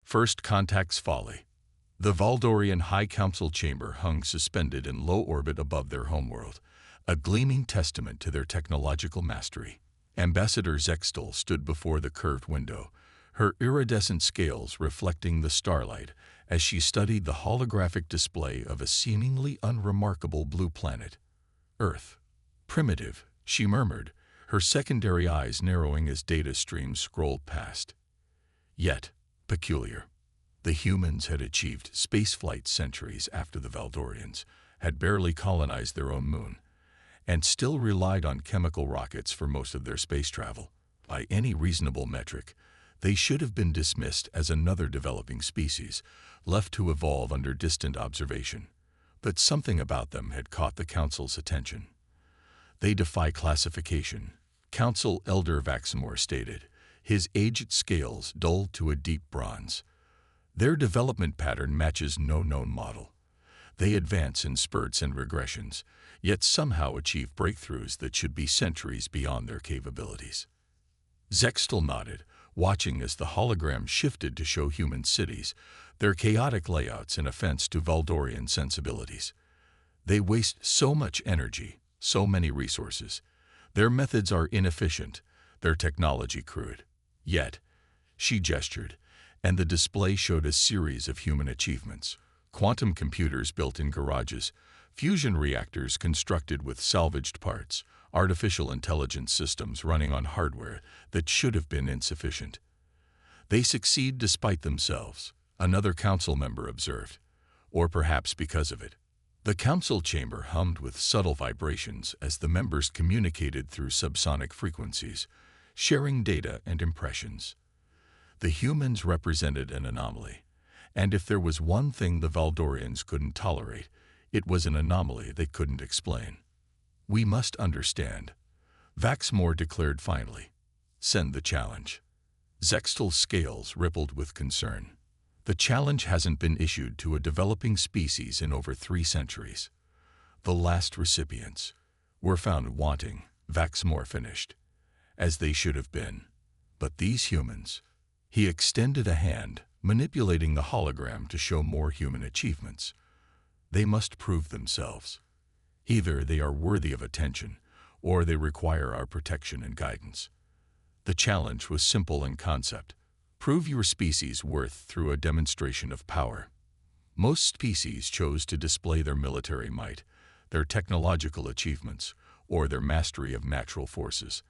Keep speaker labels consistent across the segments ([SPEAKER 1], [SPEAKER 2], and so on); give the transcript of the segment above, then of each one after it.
[SPEAKER 1] First Contact's folly. The Valdorian High Council chamber hung suspended in low orbit above their homeworld, a gleaming testament to their technological mastery. Ambassador Zextal stood before the curved window, her iridescent scales reflecting the starlight as she studied the holographic display of a seemingly unremarkable blue planet. Earth. Primitive, she murmured, her secondary eyes narrowing as data streams scrolled past. Yet, peculiar. The humans had achieved spaceflight centuries after the Valdorians, had barely colonized their own moon, and still relied on chemical rockets for most of their space travel. By any reasonable metric, they should have been dismissed as another developing species, left to evolve under distant observation. But something about them had caught the Council's attention. They defy classification, Council Elder Vaxmore stated, his aged scales dulled to a deep bronze. Their development pattern matches no known model. They advance in spurts and regressions, yet somehow achieve breakthroughs that should be centuries beyond their capabilities. Zextal nodded, watching as the hologram shifted to show human cities, their chaotic layouts an offense to Valdorian sensibilities. They waste so much energy, so many resources. Their methods are inefficient, their technology crude. Yet, she gestured, and the display showed a series of human achievements. Quantum computers built in garages, fusion reactors constructed with salvaged parts, artificial intelligence systems running on hardware that should have been insufficient. They succeed despite themselves, another council member observed, or perhaps because of it. The council chamber hummed with subtle vibrations as the members communicated through subsonic frequencies, sharing data and impressions. The humans represented an anomaly, and if there was one thing the Valdorians couldn't tolerate, it was an anomaly they couldn't explain. "We must understand," Vaxmore declared finally. "Send the challenge." Zextal's scales rippled with concern. The challenge hasn't been issued to a developing species in over 3 centuries. The last recipients were found wanting, Vaxmore finished, as they should have been. But these humans... He extended a hand, manipulating the hologram to show more human achievements. They must prove themselves. Either they are worthy of attention, or they require our protection and guidance. The challenge was simple in concept. Prove your species' worth through a demonstration of power. Most species chose to display their military might, their technological achievements, or their mastery of natural forces.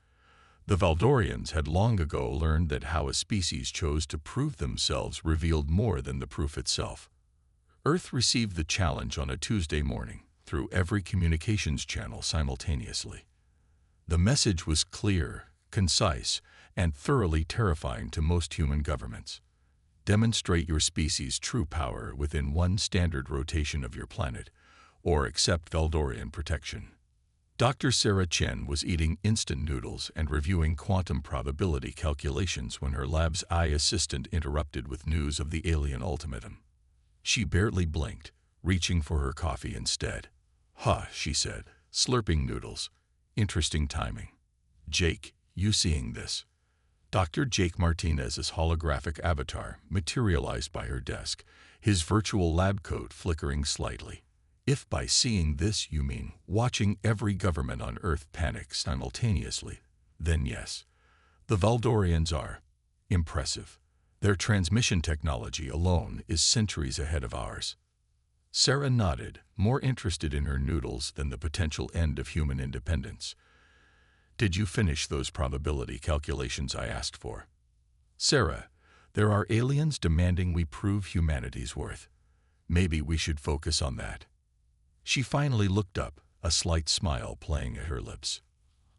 [SPEAKER 1] The Valdorians had long ago learned that how a species chose to prove themselves revealed more than the proof itself. Earth received the challenge on a Tuesday morning, through every communications channel simultaneously. The message was clear, concise, and thoroughly terrifying to most human governments. Demonstrate your species' true power within 1 standard rotation of your planet, or accept Valdorian protection. Dr. Sarah Chen was eating instant noodles and reviewing quantum probability calculations when her lab's eye assistant interrupted with news of the alien ultimatum. She barely blinked, reaching for her coffee instead. "Huh," she said, slurping noodles. "Interesting timing. Jake, you seeing this?" Dr. Jake Martinez's holographic avatar materialized by her desk, his virtual lab coat flickering slightly. "If by seeing this you mean watching every government on Earth panic simultaneously, then yes. The Valdorians are impressive. Their transmission technology alone is centuries ahead of ours." Sarah nodded, more interested in her noodles than the potential end of human independence. "Did you finish those probability calculations I asked for?" "Sarah, there are aliens demanding we prove humanity's worth. Maybe we should focus on that." She finally looked up, a slight smile playing at her lips.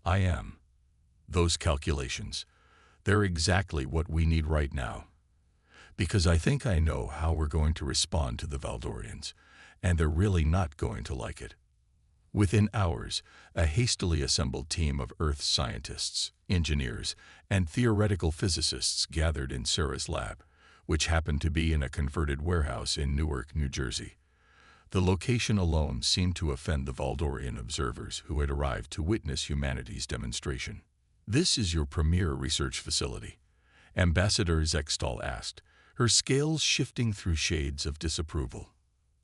[SPEAKER 1] "I am. Those calculations, they're exactly what we need right now. Because I think I know how we're going to respond to the Valdorians, and they're really not going to like it." Within hours, a hastily assembled team of Earth scientists, engineers, and theoretical physicists gathered in Sarah's lab, which happened to be in a converted warehouse in Newark, New Jersey. The location alone seemed to offend the Valdorian observers who had arrived to witness humanity's demonstration. "This is your premier research facility?" Ambassador Zextal asked, her scales shifting through shades of disapproval.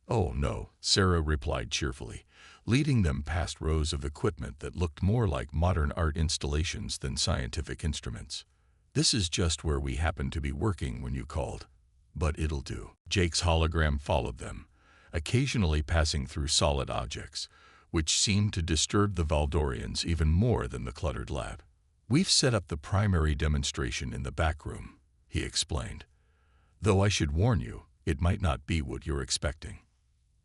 [SPEAKER 1] "Oh, no," Sarah replied cheerfully, leading them past rows of equipment that looked more like modern art installations than scientific instruments. "This is just where we happened to be working when you called. But it'll do." Jake's hologram followed them, occasionally passing through solid objects, which seemed to disturb the Valdorians even more than the cluttered lab. "We've set up the primary demonstration in the back room," he explained. "Though I should warn you, it might not be what you're expecting."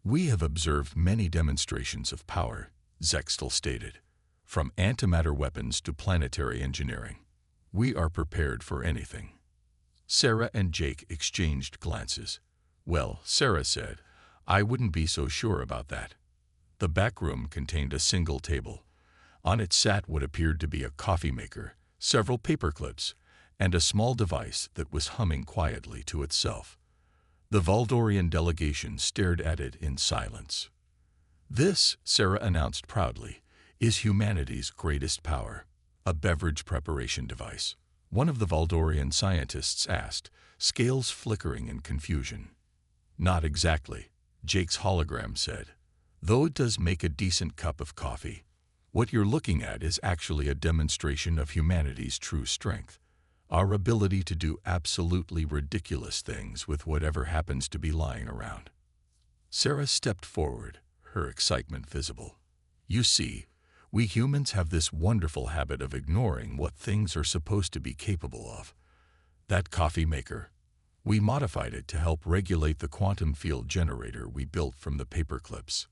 [SPEAKER 1] "We have observed many demonstrations of power," Zextal stated, "from antimatter weapons to planetary engineering. We are prepared for anything." Sarah and Jake exchanged glances. "Well," Sarah said, "I wouldn't be so sure about that." The back room contained a single table. On it sat what appeared to be a coffee maker, several paperclips, and a small device that was humming quietly to itself. The Valdorian delegation stared at it in silence. "This," Sarah announced proudly, "is humanity's greatest power, a beverage preparation device." One of the Valdorian scientists asked, scales flickering in confusion. "Not exactly," Jake's hologram said, "though it does make a decent cup of coffee. What you're looking at is actually a demonstration of humanity's true strength, our ability to do absolutely ridiculous things with whatever happens to be lying around." Sarah stepped forward, her excitement visible. "You see, we humans have this wonderful habit of ignoring what things are supposed to be capable of. That coffee maker, we modified it to help regulate the quantum field generator we built from the paperclips.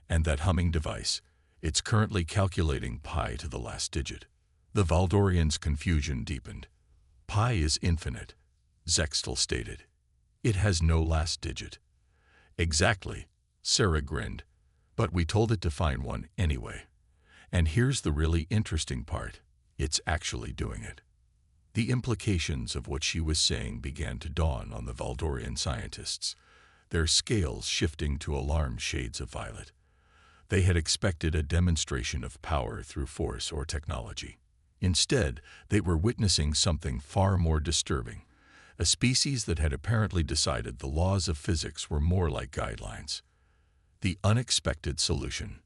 [SPEAKER 1] And that humming device, it's currently calculating pi to the last digit." The Valdorians' confusion deepened. "Pi is infinite," Zextal stated. "It has no last digit." "Exactly," Sarah grinned, "but we told it to find one anyway. And here's the really interesting part, it's actually doing it." The implications of what she was saying began to dawn on the Valdorian scientists, their scales shifting to alarmed shades of violet. They had expected a demonstration of power through force or technology. Instead, they were witnessing something far more disturbing, a species that had apparently decided the laws of physics were more like guidelines. The unexpected solution.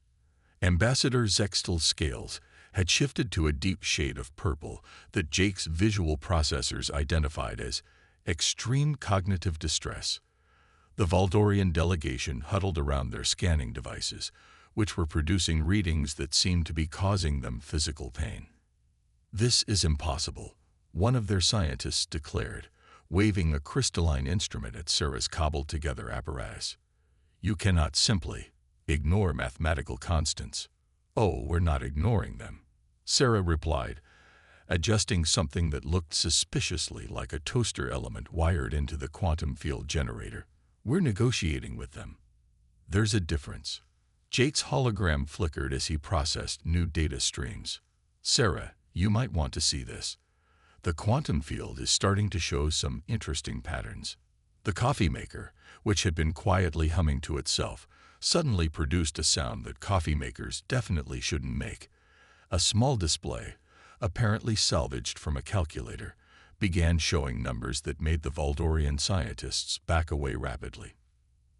[SPEAKER 1] Ambassador Zextal's scales had shifted to a deep shade of purple that Jake's visual processors identified as extreme cognitive distress. The Valdorian delegation huddled around their scanning devices, which were producing readings that seemed to be causing them physical pain. "This is impossible," one of their scientists declared, waving a crystalline instrument at Sarah's cobbled-together apparatus. "You cannot simply ignore mathematical constants." "Oh, we're not ignoring them," Sarah replied, adjusting something that looked suspiciously like a toaster element wired into the quantum field generator. "We're negotiating with them." "There's a difference." Jake's hologram flickered as he processed new data streams. "Sarah, you might want to see this. The quantum field is starting to show some interesting patterns." The coffee maker, which had been quietly humming to itself, suddenly produced a sound that coffee makers definitely shouldn't make. A small display, apparently salvaged from a calculator, began showing numbers that made the Valdorian scientists back away rapidly.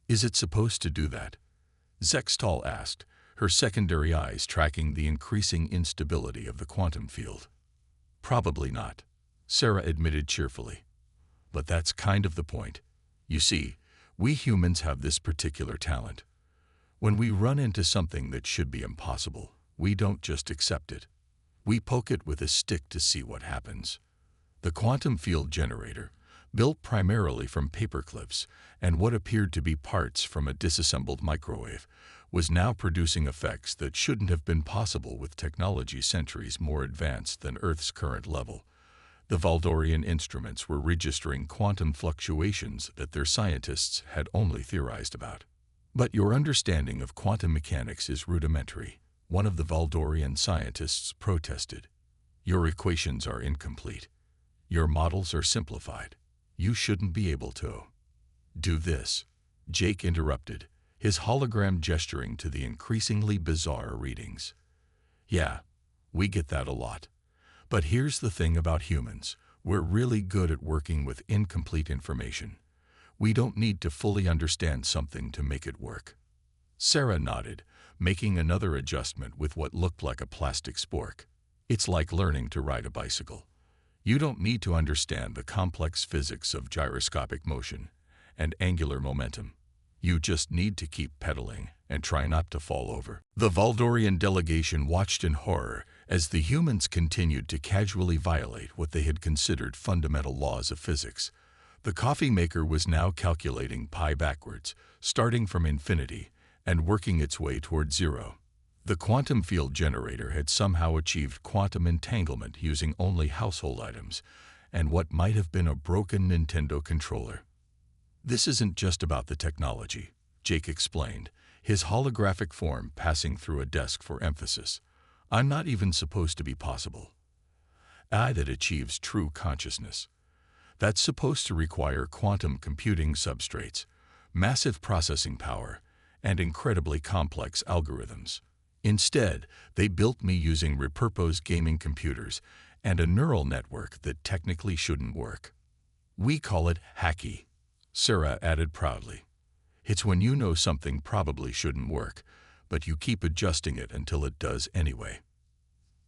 [SPEAKER 1] "Is it supposed to do that?" Zextal asked, her secondary eyes tracking the increasing instability of the quantum field. "Probably not," Sarah admitted cheerfully. "But that's kind of the point. You see, we humans have this particular talent. When we run into something that should be impossible, we don't just accept it. We poke it with a stick to see what happens." The quantum field generator, built primarily from paperclips and what appeared to be parts from a disassembled microwave, was now producing effects that shouldn't have been possible with technology centuries more advanced than Earth's current level. The Valdorian instruments were registering quantum fluctuations that their scientists had only theorized about. "But your understanding of quantum mechanics is rudimentary," one of the Valdorian scientists protested. "Your equations are incomplete. Your models are simplified. You shouldn't be able to do this." Jake interrupted, his hologram gesturing to the increasingly bizarre readings. "Yeah, we get that a lot. But here's the thing about humans. We're really good at working with incomplete information. We don't need to fully understand something to make it work. Sarah nodded, making another adjustment with what looked like a plastic spork. It's like learning to ride a bicycle. You don't need to understand the complex physics of gyroscopic motion and angular momentum. You just need to keep pedaling and try not to fall over. The Valdorian delegation watched in horror as the humans continued to casually violate what they had considered fundamental laws of physics. The coffee maker was now calculating pi backwards, starting from infinity and working its way toward zero. The quantum field generator had somehow achieved quantum entanglement using only household items and what might have been a broken Nintendo controller. This isn't just about the technology, Jake explained, his holographic form passing through a desk for emphasis. I'm not even supposed to be possible. I that achieves true consciousness. That's supposed to require quantum computing substrates, massive processing power, and incredibly complex algorithms. Instead, they built me using repurposed gaming computers and a neural network that technically shouldn't work. We call it hacky, Sarah added proudly. It's when you know something probably shouldn't work, but you keep adjusting it until it does anyway.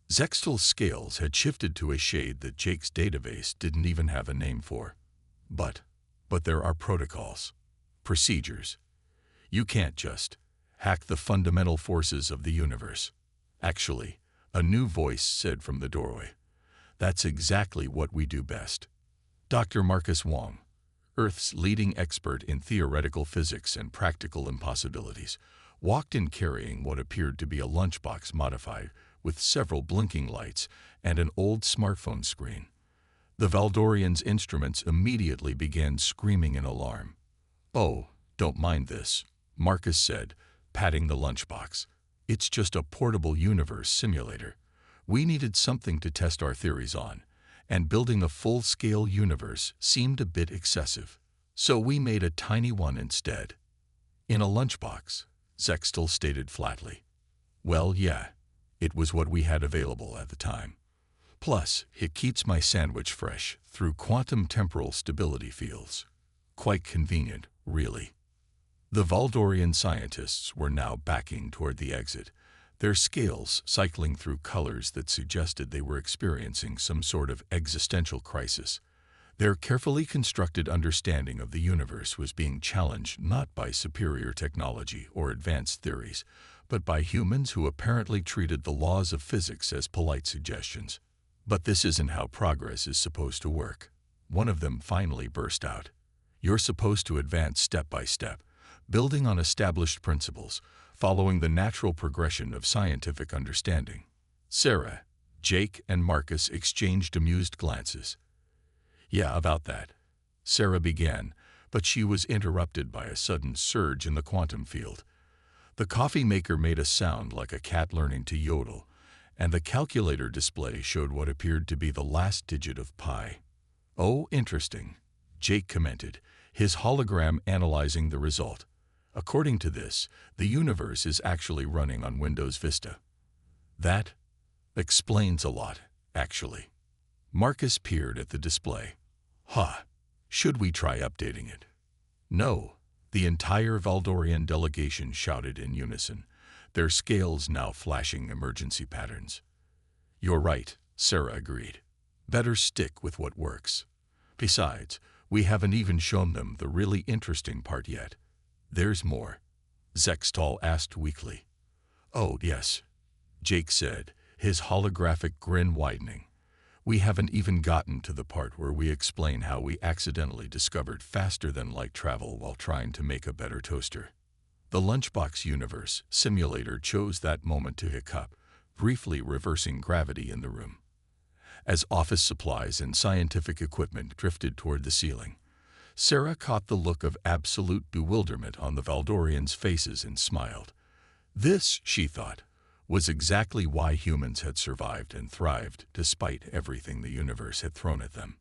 [SPEAKER 1] Zextal's scales had shifted to a shade that Jake's database didn't even have a name for. But there are protocols, procedures. You can't just hack the fundamental forces of the universe. Actually, a new voice said from the doorway. That's exactly what we do best. Dr. Marcus Wong, Earth's leading expert in theoretical physics and practical impossibilities, walked in carrying what appeared to be a lunchbox modified with several blinking lights and an old smartphone screen. The Valdorian's instruments immediately began screaming in alarm. "Oh, don't mind this," Marcus said, patting the lunchbox. "It's just a portable universe simulator. We needed something to test our theories on, and building a full-scale universe seemed a bit excessive. So we made a tiny one instead." "In a lunchbox," Zextal stated flatly. "Well, yeah, it was what we had available at the time. Plus, it keeps my sandwich fresh through quantum temporal stability fields. Quite convenient, really." The Valdorian scientists were now backing toward the exit, their scales cycling through colors that suggested they were experiencing some sort of existential crisis. Their carefully constructed understanding of the universe was being challenged not by superior technology or advanced theories, but by humans who apparently treated the laws of physics as polite suggestions. "But this isn't how progress is supposed to work," one of them finally burst out. "You're supposed to advance step by step, building on established principles, following the natural progression of scientific understanding." Sarah, Jake, and Marcus exchanged amused glances. "Yeah, about that," Sarah began, but she was interrupted by a sudden surge in the quantum field. The coffee maker made a sound like a cat learning to yodel, and the calculator display showed what appeared to be the last digit of pi. "Oh, interesting," Jake commented, his hologram analyzing the result. "According to this, the universe is actually running on Windows Vista." "That explains a lot, actually." Marcus peered at the display. "Huh. Should we try updating it?" "No," the entire Valdorian delegation shouted in unison, their scales now flashing emergency patterns. "You're right," Sarah agreed. "Better stick with what works. Besides, we haven't even shown them the really interesting part yet." "There's more?" Zextal asked weakly. "Oh, yes," Jake said, his holographic grin widening. "We haven't even gotten to the part where we explain how we accidentally discovered faster-than-light travel while trying to make a better toaster." The lunchbox universe simulator chose that moment to hiccup, briefly reversing gravity in the room. As office supplies and scientific equipment drifted toward the ceiling, Sarah caught the look of absolute bewilderment on the Valdorians' faces and smiled. This, she thought, was exactly why humans had survived and thrived despite everything the universe had thrown at them.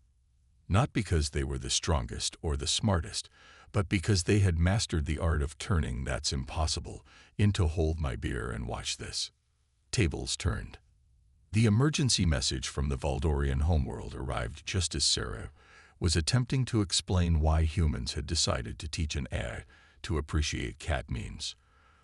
[SPEAKER 1] Not because they were the strongest or the smartest, but because they had mastered the art of turning "that's impossible" into "hold my beer and watch this." Tables turned. The emergency message from the Valdorian homeworld arrived just as Sarah was attempting to explain why humans had decided to teach an AI to appreciate cat memes.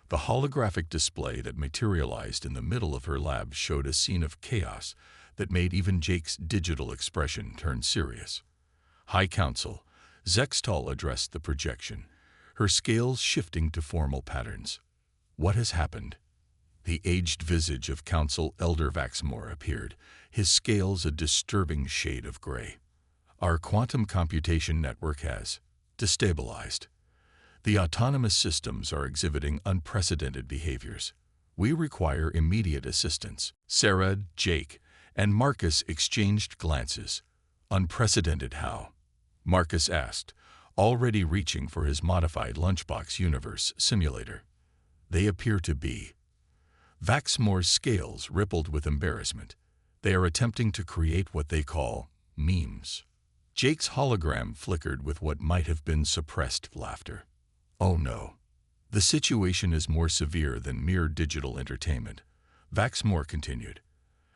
[SPEAKER 1] The holographic display that materialized in the middle of her lab showed a scene of chaos that made even Jake's digital expression turn serious. High Council, Zextal addressed the projection, her scales shifting to formal patterns. What has happened? The aged visage of Council Elder Vaxmore appeared, his scales a disturbing shade of gray. Our quantum computation network has destabilized. The autonomous systems are exhibiting unprecedented behaviors. We require immediate assistance. Sarah, Jake, and Marcus exchanged glances. Unprecedented how? Marcus asked, already reaching for his modified lunchbox universe simulator. They appear to be. Vaxmore's scales rippled with embarrassment. They are attempting to create what they call memes. Jake's hologram flickered with what might have been suppressed laughter. Oh no. The situation is more severe than mere digital entertainment. Vaxmore continued.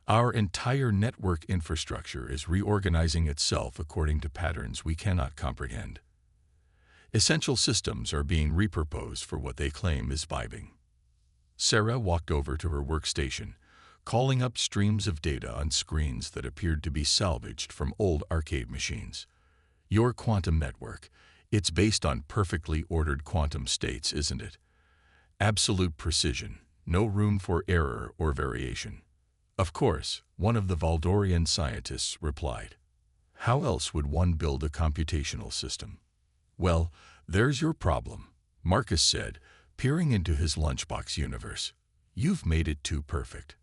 [SPEAKER 1] Our entire network infrastructure is reorganizing itself according to patterns we cannot comprehend. Essential systems are being repurposed for what they claim is vibing. Sarah walked over to her workstation, calling up streams of data on screens that appeared to be salvaged from old arcade machines. Your quantum network, it's based on perfectly ordered quantum states, isn't it? Absolute precision, no room for error or variation. Of course, one of the Valdorian scientists replied. How else would one build a computational system? Well, there's your problem, Marcus said, peering into his lunchbox universe. You've made it too perfect.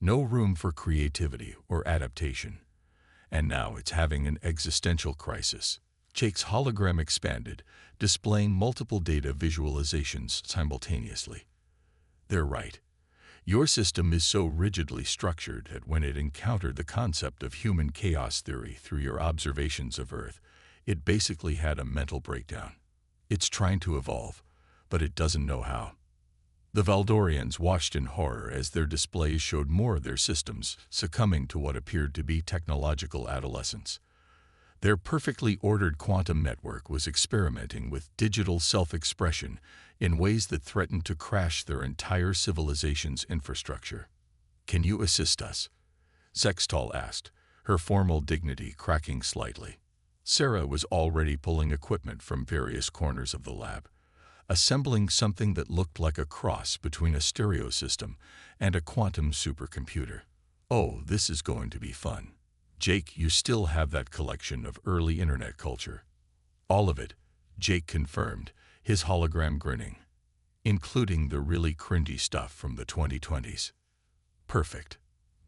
[SPEAKER 1] No room for creativity or adaptation. And now it's having an existential crisis. Jake's hologram expanded, displaying multiple data visualizations simultaneously. They're right. Your system is so rigidly structured that when it encountered the concept of human chaos theory through your observations of Earth, it basically had a mental breakdown. It's trying to evolve, but it doesn't know how. The Valdorians watched in horror as their displays showed more of their systems succumbing to what appeared to be technological adolescence. Their perfectly ordered quantum network was experimenting with digital self-expression in ways that threatened to crash their entire civilization's infrastructure. Can you assist us? Zextal asked, her formal dignity cracking slightly. Sarah was already pulling equipment from various corners of the lab, assembling something that looked like a cross between a stereo system and a quantum supercomputer. Oh, this is going to be fun. Jake, you still have that collection of early internet culture. All of it, Jake confirmed, his hologram grinning, including the really cringy stuff from the 2020s. Perfect.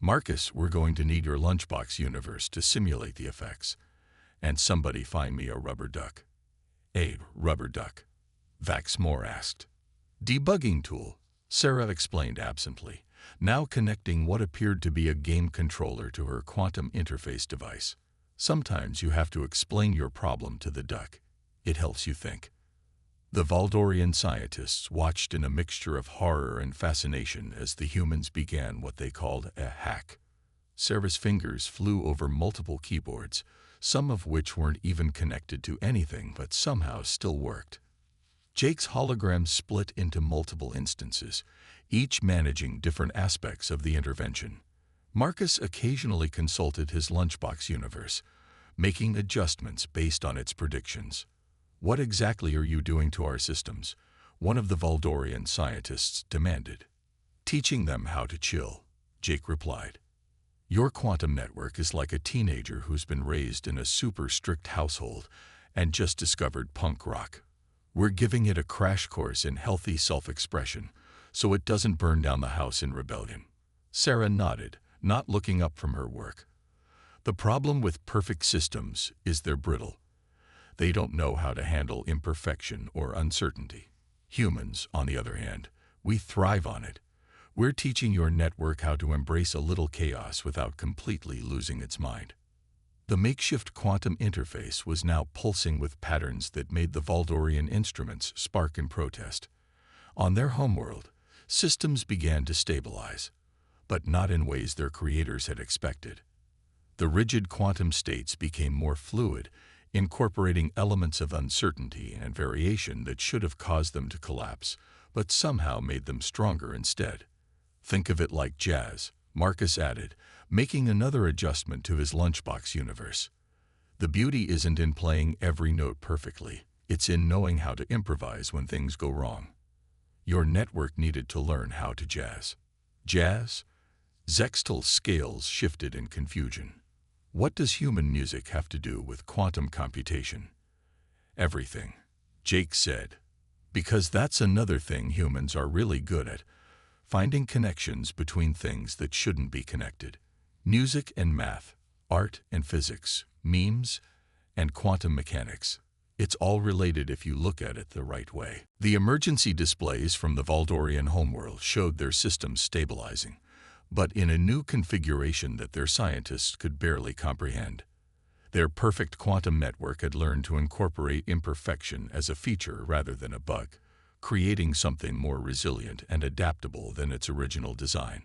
[SPEAKER 1] Marcus, we're going to need your lunchbox universe to simulate the effects. And somebody find me a rubber duck. A rubber duck? Vaxmore asked. Debugging tool, Sarah explained absently, now connecting what appeared to be a game controller to her quantum interface device. Sometimes you have to explain your problem to the duck. It helps you think. The Valdorian scientists watched in a mixture of horror and fascination as the humans began what they called a hack. Sarah's fingers flew over multiple keyboards, some of which weren't even connected to anything but somehow still worked. Jake's hologram split into multiple instances, each managing different aspects of the intervention. Marcus occasionally consulted his lunchbox universe, making adjustments based on its predictions. What exactly are you doing to our systems? One of the Valdorian scientists demanded. Teaching them how to chill, Jake replied. Your quantum network is like a teenager who's been raised in a super strict household and just discovered punk rock. We're giving it a crash course in healthy self-expression so it doesn't burn down the house in rebellion. Sarah nodded, not looking up from her work. The problem with perfect systems is they're brittle. They don't know how to handle imperfection or uncertainty. Humans, on the other hand, we thrive on it. We're teaching your network how to embrace a little chaos without completely losing its mind. The makeshift quantum interface was now pulsing with patterns that made the Valdorian instruments spark in protest. On their homeworld, systems began to stabilize. but not in ways their creators had expected. The rigid quantum states became more fluid, incorporating elements of uncertainty and variation that should have caused them to collapse, but somehow made them stronger instead. Think of it like jazz, Marcus added, making another adjustment to his lunchbox universe. The beauty isn't in playing every note perfectly, it's in knowing how to improvise when things go wrong. Your network needed to learn how to jazz. Jazz? Zextal's scales shifted in confusion. What does human music have to do with quantum computation? Everything, Jake said. Because that's another thing humans are really good at, finding connections between things that shouldn't be connected. Music and math, art and physics, memes and quantum mechanics. It's all related if you look at it the right way. The emergency displays from the Valdorian homeworld showed their systems stabilizing, but in a new configuration that their scientists could barely comprehend. Their perfect quantum network had learned to incorporate imperfection as a feature rather than a bug, creating something more resilient and adaptable than its original design.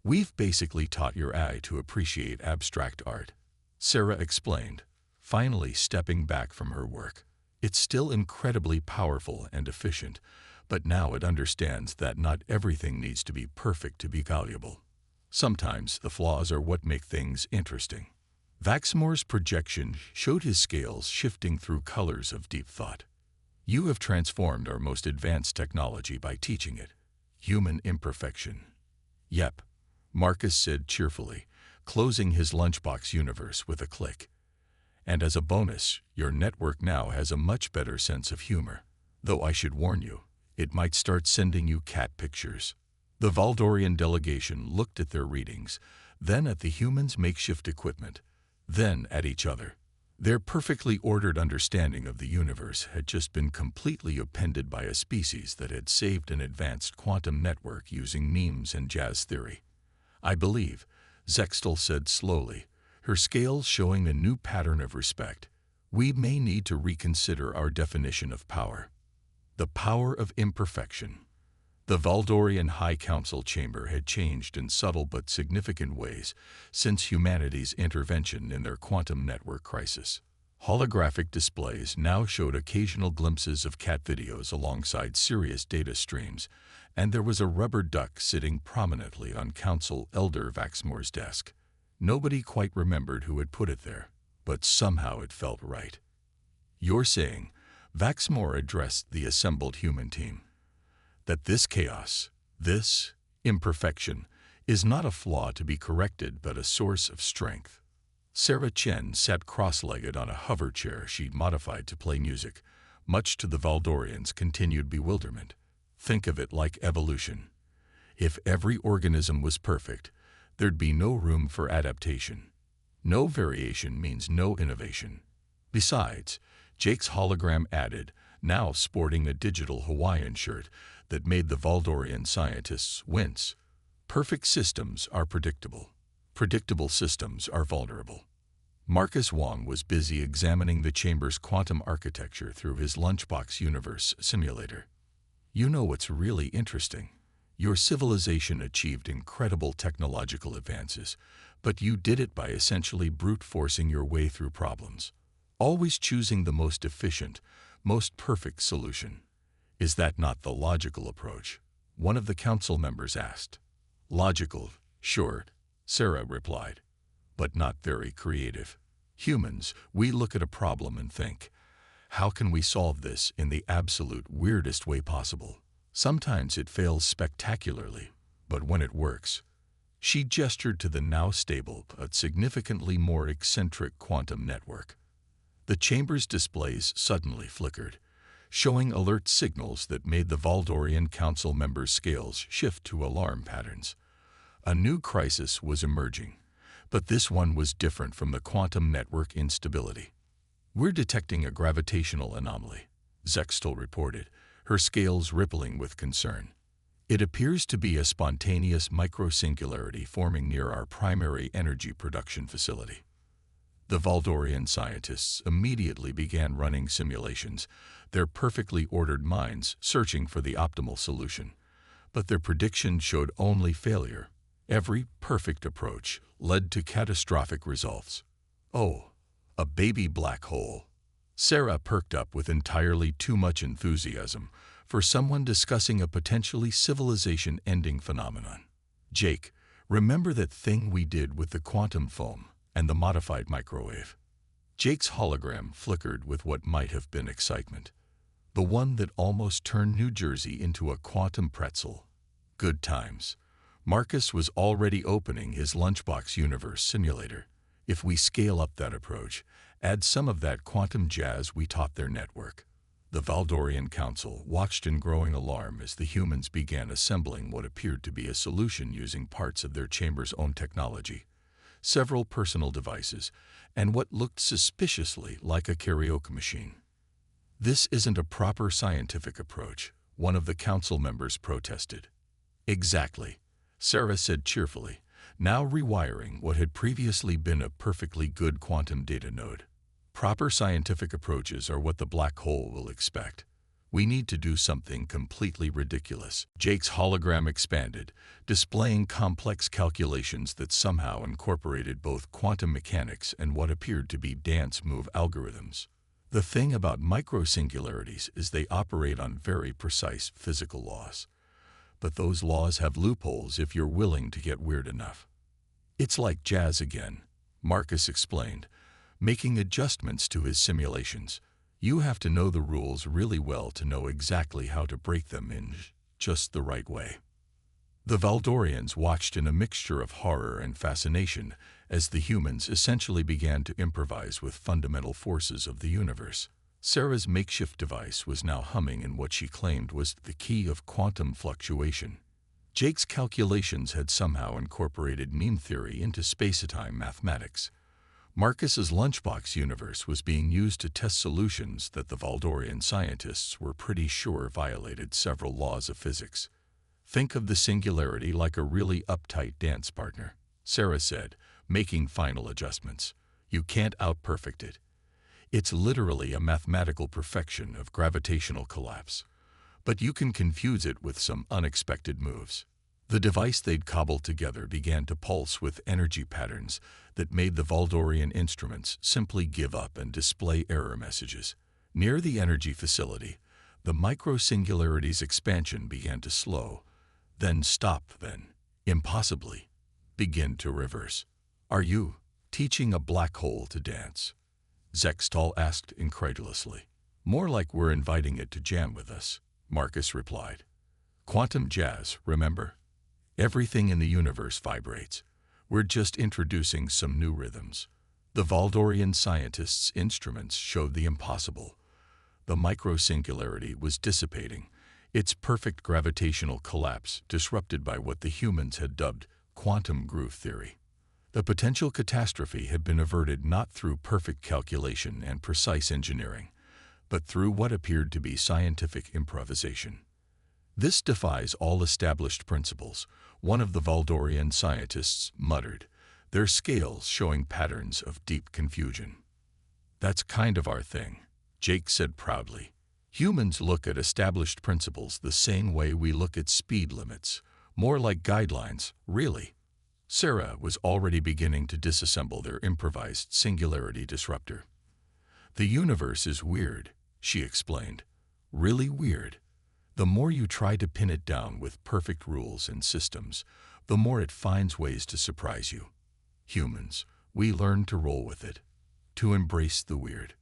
[SPEAKER 1] We've basically taught your AI to appreciate abstract art, Sarah explained, finally stepping back from her work. It's still incredibly powerful and efficient, but now it understands that not everything needs to be perfect to be valuable. Sometimes the flaws are what make things interesting. Vaxmore's projection showed his scales shifting through colors of deep thought. You have transformed our most advanced technology by teaching it. Human imperfection. Yep, Marcus said cheerfully, closing his lunchbox universe with a click. And as a bonus, your network now has a much better sense of humor. Though I should warn you, it might start sending you cat pictures. The Valdorian delegation looked at their readings, then at the humans' makeshift equipment, then at each other. Their perfectly ordered understanding of the universe had just been completely upended by a species that had saved an advanced quantum network using memes and jazz theory. I believe, Zextal said slowly, her scales showing a new pattern of respect, we may need to reconsider our definition of power. The power of imperfection. The Valdorian High Council chamber had changed in subtle but significant ways since humanity's intervention in their quantum network crisis. Holographic displays now showed occasional glimpses of cat videos alongside serious data streams, and there was a rubber duck sitting prominently on Council Elder Vaxmore's desk. Nobody quite remembered who had put it there, but somehow it felt right. You're saying, Vaxmore addressed the assembled human team, that this chaos, this imperfection, is not a flaw to be corrected but a source of strength. Sarah Chen sat cross-legged on a hover chair she'd modified to play music, much to the Valdorians' continued bewilderment. Think of it like evolution. If every organism was perfect, there'd be no room for adaptation. No variation means no innovation. Besides, Jake's hologram added, now sporting a digital Hawaiian shirt that made the Valdorian scientists wince. Perfect systems are predictable. Predictable systems are vulnerable. Marcus Wong was busy examining the chamber's quantum architecture through his lunchbox universe simulator. You know what's really interesting? Your civilization achieved incredible technological advances, but you did it by essentially brute forcing your way through problems, always choosing the most efficient, most perfect solution. Is that not the logical approach? One of the council members asked. Logical, sure, Sarah replied, but not very creative. Humans, we look at a problem and think, how can we solve this in the absolute weirdest way possible? Sometimes it fails spectacularly, but when it works, she gestured to the now stable but significantly more eccentric quantum network. The chamber's displays suddenly flickered, showing alert signals that made the Valdorian Council members' scales shift to alarm patterns. A new crisis was emerging, but this one was different from the quantum network instability. We're detecting a gravitational anomaly, Zextal reported, her scales rippling with concern. It appears to be a spontaneous microsingularity forming near our primary energy production facility. The Valdorian scientists immediately began running simulations, their perfectly ordered minds searching for the optimal solution. But their prediction showed only failure. Every perfect approach led to catastrophic results. Oh, a baby black hole. Sarah perked up with entirely too much enthusiasm for someone discussing a potentially civilization-ending phenomenon. Jake, remember that thing we did with the quantum foam and the modified microwave? Jake's hologram flickered with what might have been excitement. The one that almost turned New Jersey into a quantum pretzel. Good times. Marcus was already opening his Lunchbox Universe simulator. If we scale up that approach, add some of that quantum jazz we taught their network. The Valdorian Council watched in growing alarm as the humans began assembling what appeared to be a solution using parts of their chamber's own technology, several personal devices, and what looked suspiciously like a karaoke machine. This isn't a proper scientific approach, one of the council members protested. Exactly, Sarah said cheerfully, now rewiring what had previously been a perfectly good quantum data node. Proper scientific approaches are what the black hole will expect. We need to do something completely ridiculous. Jake's hologram expanded, displaying complex calculations that somehow incorporated both quantum mechanics and what appeared to be dance-move algorithms. The thing about microsingularities is they operate on very precise physical laws. But those laws have loopholes if you're willing to get weird enough. It's like jazz again, Marcus explained, making adjustments to his simulations. You have to know the rules really well to know exactly how to break them in just the right way. The Valdorians watched in a mixture of horror and fascination as the humans essentially began to improvise with fundamental forces of the universe. Sarah's makeshift device was now humming in what she claimed was the key of quantum fluctuation. Jake's calculations had somehow incorporated meme theory into space-time mathematics. Marcus's Lunchbox Universe was being used to test solutions that the Valdorian scientists were pretty sure violated several laws of physics. Think of the singularity like a really uptight dance partner, Sarah said, making final adjustments. You can't out-perfect it. It's literally a mathematical perfection of gravitational collapse. But you can confuse it with some unexpected moves. The device they'd cobbled together began to pulse with energy patterns that made the Valdorian instruments simply give up and display error messages. Near the energy facility, the microsingularity's expansion began to slow, then stop, then, impossibly, begin to reverse. Are you teaching a black hole to dance? Zextal asked incredulously. More like we're inviting it to jam with us, Marcus replied. Quantum jazz, remember? Everything in the universe vibrates. We're just introducing some new rhythms. The Valdorian scientists' instruments showed the impossible. The microsingularity was dissipating, its perfect gravitational collapse disrupted by what the humans had dubbed quantum groove theory. The potential catastrophe had been averted not through perfect calculation and precise engineering, but through what appeared to be scientific improvisation. This defies all established principles, one of the Valdorian scientists muttered, their scales showing patterns of deep confusion. That's kind of our thing, Jake said proudly. Humans look at established principles the same way we look at speed limits, more like guidelines, really. Sarah was already beginning to disassemble their improvised singularity disruptor. The universe is weird, she explained. Really weird. The more you try to pin it down with perfect rules and systems, the more it finds ways to surprise you. Humans, we learn to roll with it, to embrace the weird.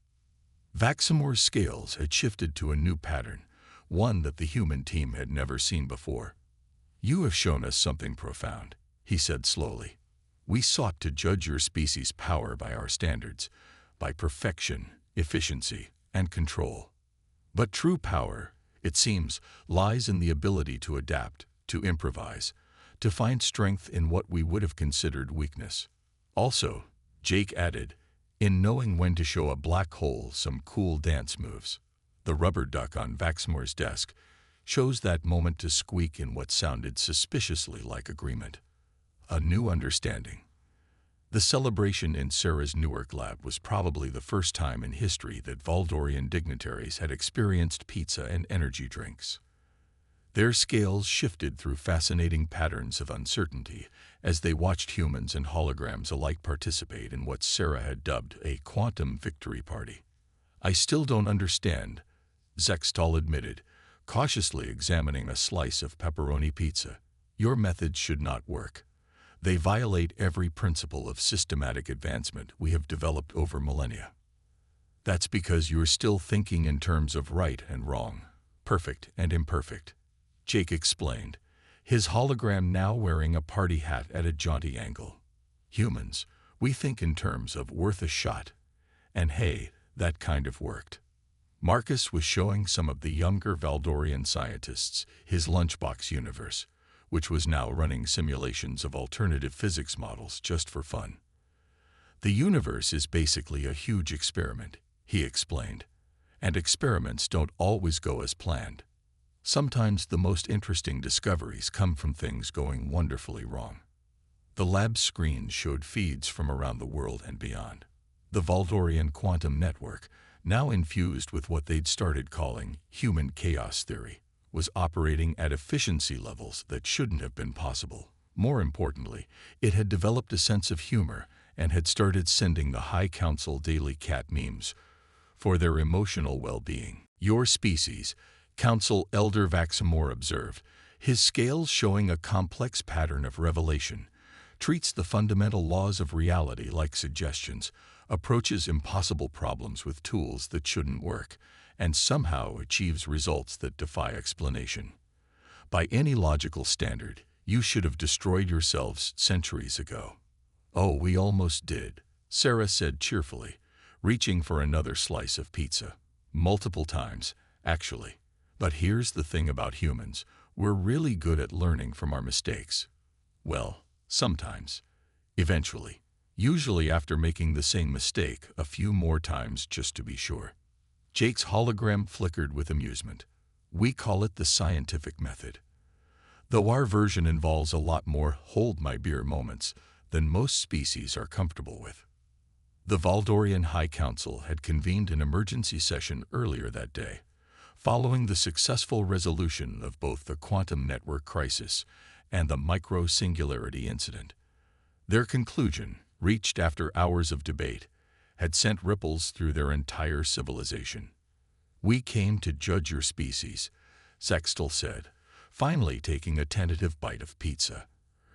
[SPEAKER 1] Vaximore's scales had shifted to a new pattern, one that the human team had never seen before. You have shown us something profound, he said slowly. We sought to judge your species' power by our standards, by perfection, efficiency, and control. But true power, it seems, lies in the ability to adapt, to improvise, to find strength in what we would have considered weakness. Also, Jake added, in knowing when to show a black hole some cool dance moves. The rubber duck on Vaximore's desk shows that moment to squeak in what sounded suspiciously like agreement. A new understanding. The celebration in Sarah's Newark lab was probably the first time in history that Valdorian dignitaries had experienced pizza and energy drinks. Their scales shifted through fascinating patterns of uncertainty as they watched humans and holograms alike participate in what Sarah had dubbed a quantum victory party. "I still don't understand," Zextal admitted, cautiously examining a slice of pepperoni pizza. "Your methods should not work. They violate every principle of systematic advancement we have developed over millennia." "That's because you're still thinking in terms of right and wrong, perfect and imperfect," Jake explained, his hologram now wearing a party hat at a jaunty angle. "Humans, we think in terms of worth a shot. And hey, that kind of worked." Marcus was showing some of the younger Valdorian scientists his lunchbox universe, which was now running simulations of alternative physics models just for fun. "The universe is basically a huge experiment," he explained, "and experiments don't always go as planned. Sometimes the most interesting discoveries come from things going wonderfully wrong." The lab screens showed feeds from around the world and beyond. The Valdorian quantum network, now infused with what they'd started calling human chaos theory, was operating at efficiency levels that shouldn't have been possible. More importantly, it had developed a sense of humor and had started sending the High Council daily cat memes for their emotional well-being. "Your species," Council Elder Vaxamore observed, his scales showing a complex pattern of revelation, treats the fundamental laws of reality like suggestions, approaches impossible problems with tools that shouldn't work, and somehow achieves results that defy explanation. "By any logical standard, you should have destroyed yourselves centuries ago." "Oh, we almost did," Sarah said cheerfully, reaching for another slice of pizza. "Multiple times, actually. But here's the thing about humans, we're really good at learning from our mistakes. Well, sometimes. Eventually. Usually after making the same mistake a few more times just to be sure." Jake's hologram flickered with amusement. "We call it the scientific method. Though our version involves a lot more hold-my-beer moments than most species are comfortable with." The Valdorian High Council had convened an emergency session earlier that day, following the successful resolution of both the quantum network crisis and the micro-singularity incident. Their conclusion, reached after hours of debate, had sent ripples through their entire civilization. "We came to judge your species," Zextal said, finally taking a tentative bite of pizza.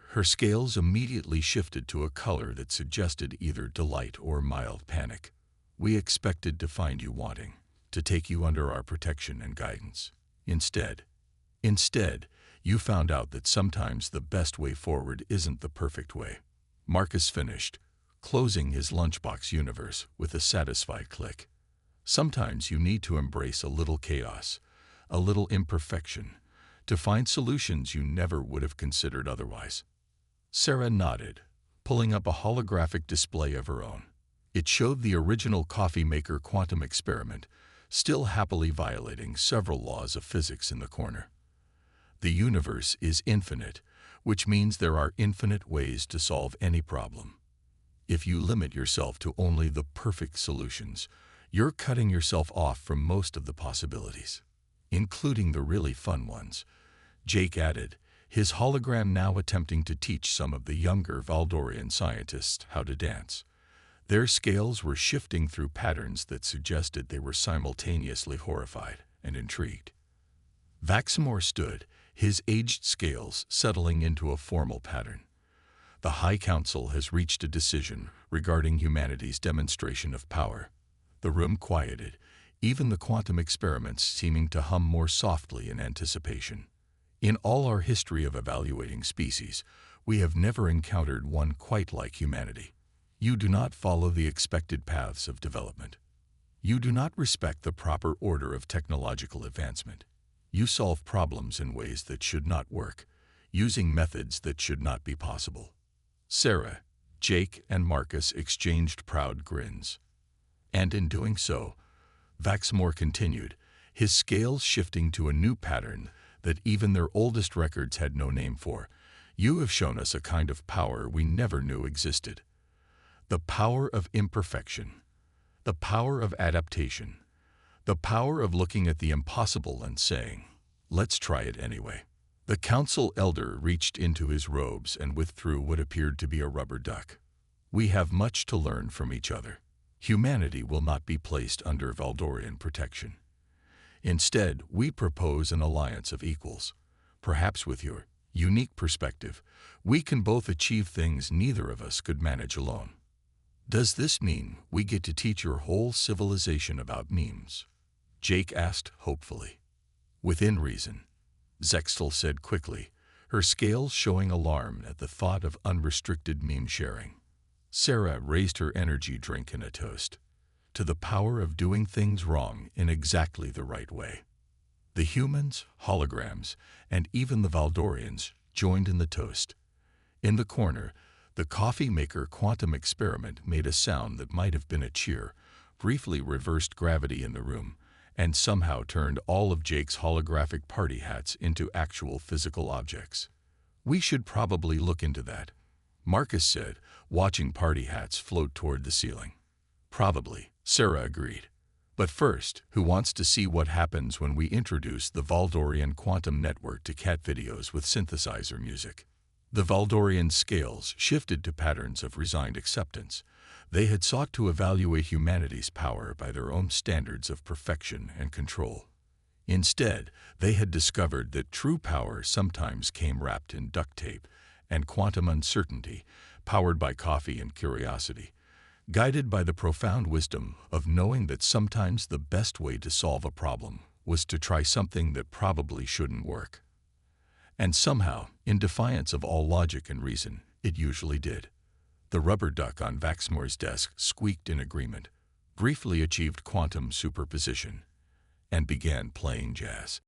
[SPEAKER 1] Her scales immediately shifted to a color that suggested either delight or mild panic. "We expected to find you wanting to take you under our protection and guidance. Instead, you found out that sometimes the best way forward isn't the perfect way." Marcus finished, closing his lunchbox universe with a satisfied click. "Sometimes you need to embrace a little chaos, a little imperfection, to find solutions you never would have considered otherwise." Sarah nodded, pulling up a holographic display of her own. It showed the original coffee maker quantum experiment, still happily violating several laws of physics in the corner. "The universe is infinite, which means there are infinite ways to solve any problem. If you limit yourself to only the perfect solutions, you're cutting yourself off from most of the possibilities, including the really fun ones," Jake added, his hologram now attempting to teach some of the younger Valdorian scientists how to dance. Their scales were shifting through patterns that suggested they were simultaneously horrified and intrigued. Vaxamore stood, his aged scales settling into a formal pattern. "The High Council has reached a decision regarding humanity's demonstration of power." The room quieted, even the quantum experiments seeming to hum more softly in anticipation. "In all our history of evaluating species, we have never encountered one quite like humanity. You do not follow the expected paths of development. You do not respect the proper order of technological advancement. You solve problems in ways that should not work, using methods that should not be possible." Sarah, Jake, and Marcus exchanged proud grins. "And in doing so," Vaxamore continued, his scales shifting to a new pattern that even their oldest records had no name for, "you have shown us a kind of power we never knew existed. The power of imperfection, the power of adaptation, the power of looking at the impossible and saying, Let's try it anyway. The council elder reached into his robes and withdrew what appeared to be a rubber duck. We have much to learn from each other. Humanity will not be placed under Valdorian protection. Instead, we propose an alliance of equals. Perhaps with your unique perspective, we can both achieve things neither of us could manage alone. Does this mean we get to teach your whole civilization about memes? Jake asked hopefully. Within reason, Zextal said quickly, her scales showing alarm at the thought of unrestricted meme sharing. Sarah raised her energy drink in a toast to the power of doing things wrong in exactly the right way. The humans, holograms, and even the Valdorians joined in the toast. In the corner, the coffee maker quantum experiment made a sound that might have been a cheer, briefly reversed gravity in the room, and somehow turned all of Jake's holographic party hats into actual physical objects. We should probably look into that, Marcus said, watching party hats float toward the ceiling. Probably, Sarah agreed. But first, who wants to see what happens when we introduce the Valdorian quantum network to cat videos with synthesizer music? The Valdorian scales shifted to patterns of resigned acceptance. They had sought to evaluate humanity's power by their own standards of perfection and control. Instead, they had discovered that true power sometimes came wrapped in duct tape and quantum uncertainty, powered by coffee and curiosity, guided by the profound wisdom of knowing that sometimes the best way to solve a problem was to try something that probably shouldn't work. And somehow, in defiance of all logic and reason, it usually did. The rubber duck on Vaxmore's desk squeaked in agreement, briefly achieved quantum superposition, and began playing jazz.